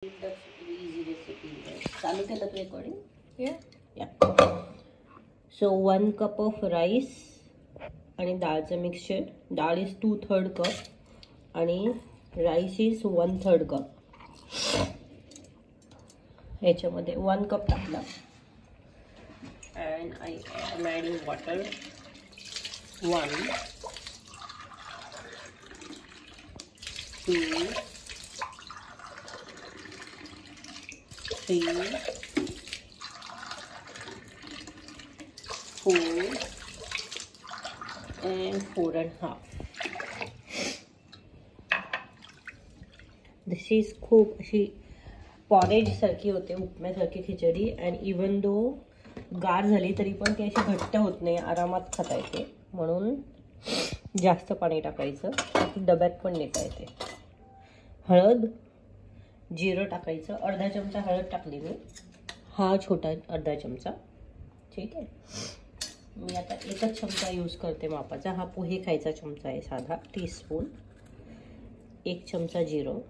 easy recipe. चालू केलं तू recording? Yeah. So 1 cup of rice आणि डाळचं मिक्सचर. डाळ इज 2/3 cup आणि राईस इज 1/3 cup. याच्यामध्ये 1 cup टाकला. And I am adding water. 1 2 3 4 and 4.5. This is खूप अशी पॉरेज सारखी होते, उपम्यासारखी खिचडी. अँड इवन दो गार झाली तरी पण ती अशी घट्ट होत नाही, आरामात खाता येते. म्हणून जास्त पाणी टाकायचं, ती डब्यात पण नेता येते. हळद, जिरं टाकायचं. अर्धा चमचा हळद टाकली मी, हा छोटा अर्धा चमचा. ठीक आहे. मी आता एकच चमचा यूज करते मापाचा. हा पोहे खायचा चमचा आहे साधा, टीस्पून. 1 चमचा जिरं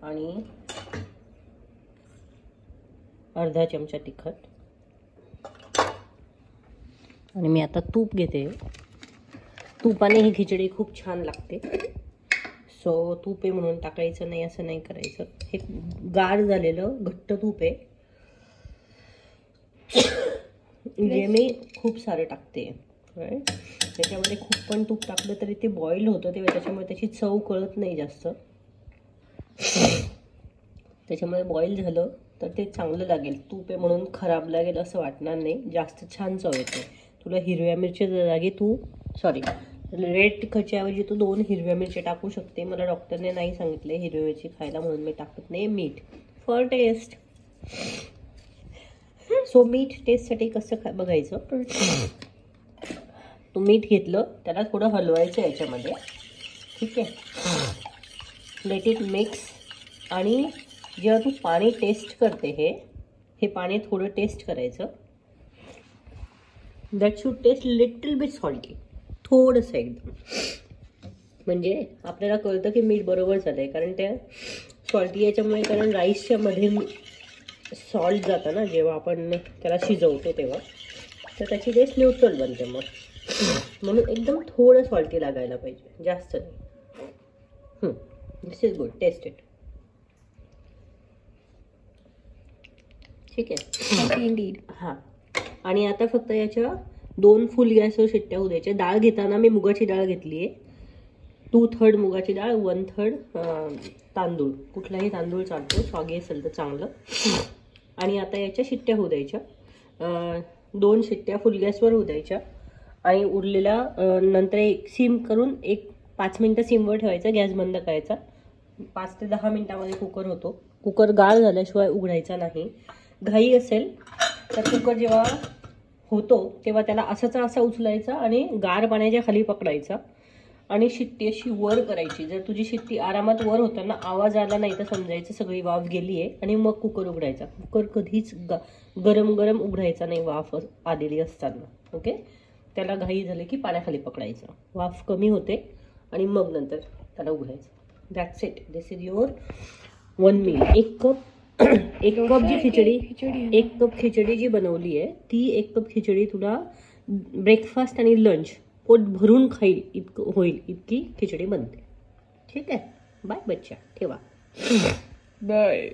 आणि अर्धा चमचा तिखट. आणि मी आता तूप घेते. तुपाने ही खिचडी खूप छान लागते. सो तूप आहे म्हणून टाकायचं नाही असं नाही करायचं. हे गार झालेलं घट्ट तूप आहे, जे मी खूप सारं टाकते. त्याच्यामध्ये खूप पण तूप टाकलं तरी ते बॉईल होतं, तेव्हा त्याच्यामुळे त्याची चव कळत नाही जास्त. त्याच्यामुळे बॉईल झालं तर ते चांगलं लागेल. तूप आहे म्हणून खराब लागेल असं वाटणार नाही, जास्त छान चव येते. तुला हिरव्या मिरच्या जागी तू रेड तिखटच्या ऐवजी तू 2 हिरव्या मिरच्या टाकू शकते. मला डॉक्टरने नाही सांगितले हिरवी मिरची खायला, म्हणून मी टाकत नाही. मीठ फॉर टेस्ट. सो मीठ टेस्टसाठी कसं बघायचं, तू मीठ घेतलं, त्याला थोडं हलवायचं याच्यामध्ये. ठीक आहे. Let it mix. आणि जेव्हा तू पाणी टेस्ट करते, हे पाणी थोडं टेस्ट करायचं. That should taste little bit salty, थोडंसं एकदम. म्हणजे आपल्याला कळतं की मीठ बरोबर झालं आहे, कारण त्या सॉल्टी याच्यामुळे, कारण राईसच्या मध्ये सॉल्ट जातं ना जेव्हा आपण त्याला शिजवतो तेव्हा, तर त्याची टेस्ट न्यूट्रल बनते. मग म्हणून एकदम थोडं सॉल्टी लागायला पाहिजे, जास्त नाही. This is good. Taste it. ठीक आहे. इंडीड. हां. आणि आता फक्त याच्या 2 फुल गॅसवर शिट्ट्या होऊ द्यायच्या. डाळ घेताना मी मुगाची डाळ घेतली आहे, 2/3 मुगाची डाळ, 1/3 तांदूळ. कुठलाही तांदूळ चालतो, स्वागी असेल तर चांगलं. आणि आता याच्या शिट्ट्या होऊ द्यायच्या. 2 शिट्ट्या फुल गॅसवर होऊ द्यायच्या. आणि उरलेला नंतर एक सिम करून 5 मिनटं सिमवर ठेवायचा, गॅस बंद करायचा. 5 ते 10 मिनटामध्ये कुकर होतो. कुकर गाळ झाल्याशिवाय उघडायचा नाही. घाई असेल तर कुकर जेव्हा होतो तेव्हा त्याला असा उचलायचा आणि गार पाण्याच्या खाली पकडायचा आणि शिट्टी अशी वर करायची. जर तुझी शिट्टी आरामात वर होताना आवाज आला नाही तर समजायचं सगळी वाफ गेली आहे. आणि मग कुकर उघडायचा. कुकर कधीच गरम गरम उघडायचा नाही, वाफ आलेली असताना. ओके. त्याला घाई झाली की पाण्याखाली पकडायचं, वाफ कमी होते आणि मग नंतर त्याला उघडायचं. That's it. This is your 1 meal. 1 cup जी खिचडी, 1 कप खिचडी जी बनवली आहे ती 1 कप खिचडी तुला ब्रेकफास्ट आणि लंच पोट भरून खाईल इतकं होईल, इतकी खिचडी बनते. ठीक आहे. बाय बच्चा, ठेवा. बाय.